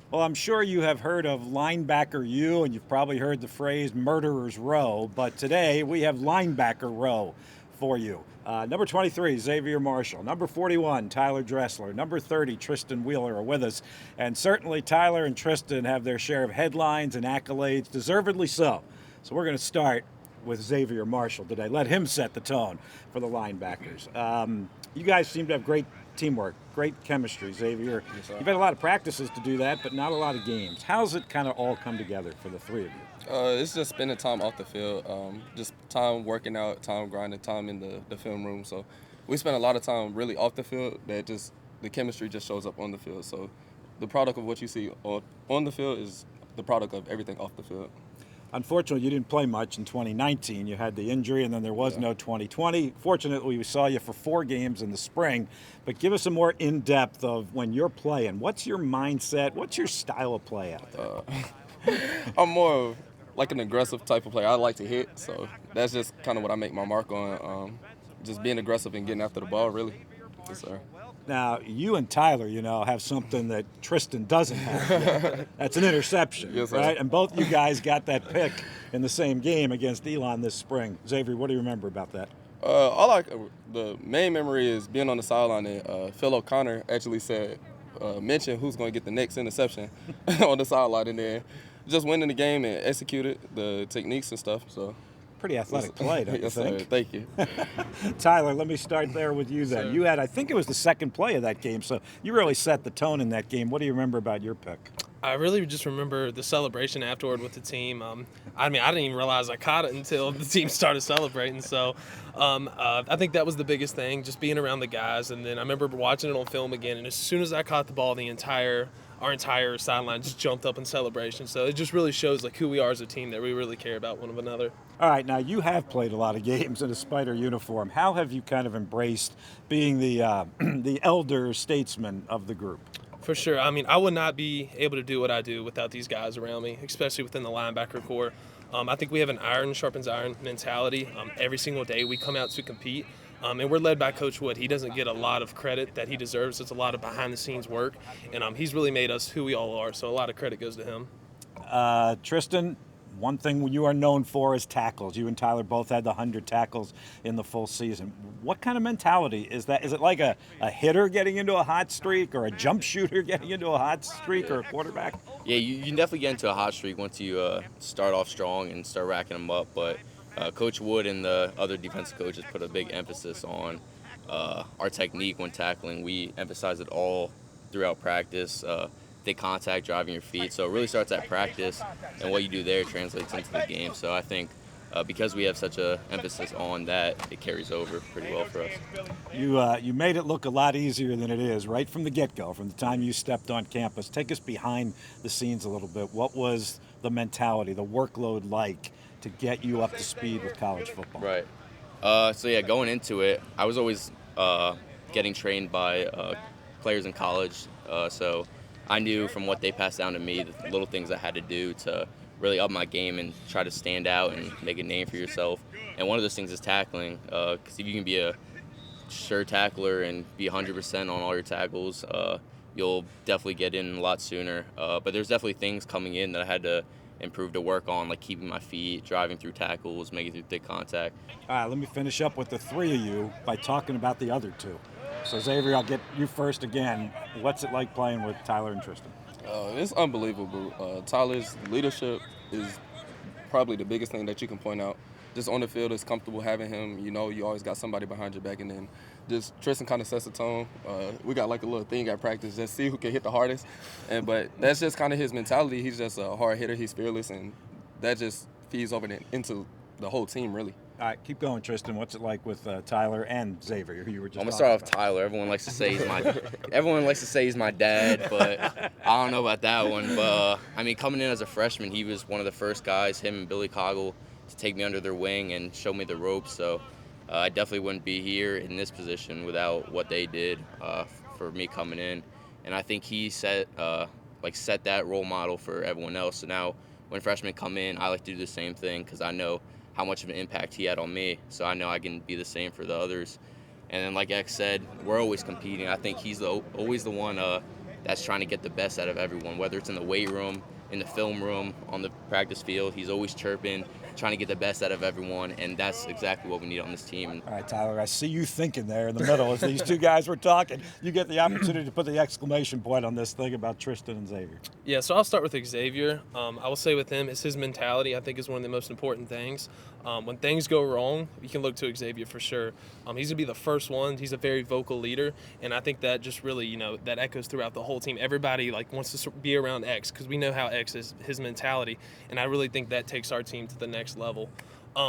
Well, I'm sure you have heard of Linebacker U, and you've probably heard the phrase Murderer's Row, but today we have Linebacker Row for you. Number 23, Xavier Marshall. Number 41, Tyler Dressler. Number 30, Tristan Wheeler are with us. And certainly Tyler and Tristan have their share of headlines and accolades, deservedly so. So we're going to start with Xavier Marshall today. Let him set the tone for the linebackers. You guys seem to have great teamwork, great chemistry, Xavier. Yes, sir. You've had a lot of practices to do that, but not a lot of games. How's it kind of all come together for the three of you? It's just spending time off the field, just time working out, time grinding, time in the film room. So we spend a lot of time really off the field that just the chemistry just shows up on the field. So the product of what you see on the field is the product of everything off the field. Unfortunately, you didn't play much in 2019. You had the injury, and then there was no 2020. Fortunately, we saw you for 4 games in the spring. But give us a more in-depth of when you're playing. What's your mindset? What's your style of play out there? I'm more of like an aggressive type of player. I like to hit, so that's just kind of what I make my mark on. Just being aggressive and getting after the ball, really. Yes, sir. Now, you and Tyler, have something that Tristan doesn't have. That's an interception, Yes, sir. right? And both you guys got that pick in the same game against Elon this spring. Xavier, what do you remember about that? The main memory is being on the sideline and Phil O'Connor actually mentioned who's going to get the next interception on the sideline, and then just winning the game and executed the techniques and stuff. So Pretty athletic play, don't you yes, think? sir. Thank you. Tyler, let me start there with you then. Sir. You had, I think it was the second play of that game, so you really set the tone in that game. What do you remember about your pick? I really just remember the celebration afterward with the team. I didn't even realize I caught it until the team started celebrating. So I think that was the biggest thing, just being around the guys. And then I remember watching it on film again, and as soon as I caught the ball, our entire sideline just jumped up in celebration. So it just really shows like who we are as a team, that we really care about one another. All right, now you have played a lot of games in a Spider uniform. How have you kind of embraced being the the elder statesman of the group? For sure. I would not be able to do what I do without these guys around me, especially within the linebacker core. I think we have an iron sharpens iron mentality. Every single day we come out to compete, and we're led by Coach Wood. He doesn't get a lot of credit that he deserves. It's a lot of behind-the-scenes work, and he's really made us who we all are, so a lot of credit goes to him. Tristan, one thing you are known for is tackles. You and Tyler both had the 100 tackles in the full season. What kind of mentality is that? Is it like a hitter getting into a hot streak, or a jump shooter getting into a hot streak, or a quarterback? Yeah, you can definitely get into a hot streak once you start off strong and start racking them up. But Coach Wood and the other defensive coaches put a big emphasis on our technique when tackling. We emphasize it all throughout practice. Thick contact, driving your feet. So it really starts at practice, and what you do there translates into the game. So I think because we have such a emphasis on that, it carries over pretty well for us. You made it look a lot easier than it is right from the get-go, from the time you stepped on campus. Take us behind the scenes a little bit. What was the mentality, the workload like to get you up to speed with college football? Right. Going into it, I was always getting trained by players in college. So I knew from what they passed down to me, the little things I had to do to really up my game and try to stand out and make a name for yourself. And one of those things is tackling, because if you can be a sure tackler and be 100% on all your tackles, you'll definitely get in a lot sooner. But there's definitely things coming in that I had to improve to work on, like keeping my feet, driving through tackles, making through thick contact. All right, let me finish up with the three of you by talking about the other two. So, Xavier, I'll get you first again. What's it like playing with Tyler and Tristan? It's unbelievable. Tyler's leadership is probably the biggest thing that you can point out. Just on the field, it's comfortable having him. You always got somebody behind your back, and then just Tristan kind of sets the tone. We got like a little thing at practice, just see who can hit the hardest. But that's just kind of his mentality. He's just a hard hitter. He's fearless, and that just feeds over into the whole team, really. All right, keep going, Tristan. What's it like with Tyler and Xavier, who you were just I'm gonna talking start off about? Tyler. Everyone likes to say he's my dad, but I don't know about that one. But coming in as a freshman, he was one of the first guys, him and Billy Coggle, to take me under their wing and show me the ropes. So I definitely wouldn't be here in this position without what they did for me coming in. And I think he set that role model for everyone else. So now when freshmen come in, I like to do the same thing because I know how much of an impact he had on me. So I know I can be the same for the others. And then like X said, we're always competing. I think he's always the one that's trying to get the best out of everyone, whether it's in the weight room, in the film room, on the practice field. He's always chirping, trying to get the best out of everyone, and that's exactly what we need on this team. All right, Tyler, I see you thinking there in the middle as these two guys were talking. You get the opportunity to put the exclamation point on this thing about Tristan and Xavier. Yeah, so I'll start with Xavier. I will say with him, it's his mentality, I think, is one of the most important things. When things go wrong, you can look to Xavier for sure. He's going to be the first one. He's a very vocal leader, and I think that just really, that echoes throughout the whole team. Everybody, wants to be around X because we know how X is, his mentality, and I really think that takes our team to the next level.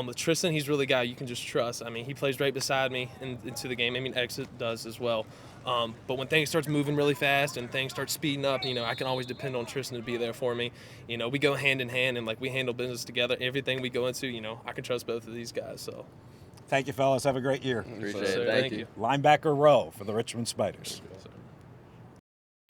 With Tristan, he's really a guy you can just trust. I mean, he plays right beside me into the game. I mean, X does as well. But when things starts moving really fast and things start speeding up, I can always depend on Tristan to be there for me. We go hand in hand and we handle business together. Everything we go into, I can trust both of these guys. So, Thank you, fellas. Have a great year. Appreciate Yes, sir. it. Thank you. Linebacker Row for the Richmond Spiders. Yes, sir.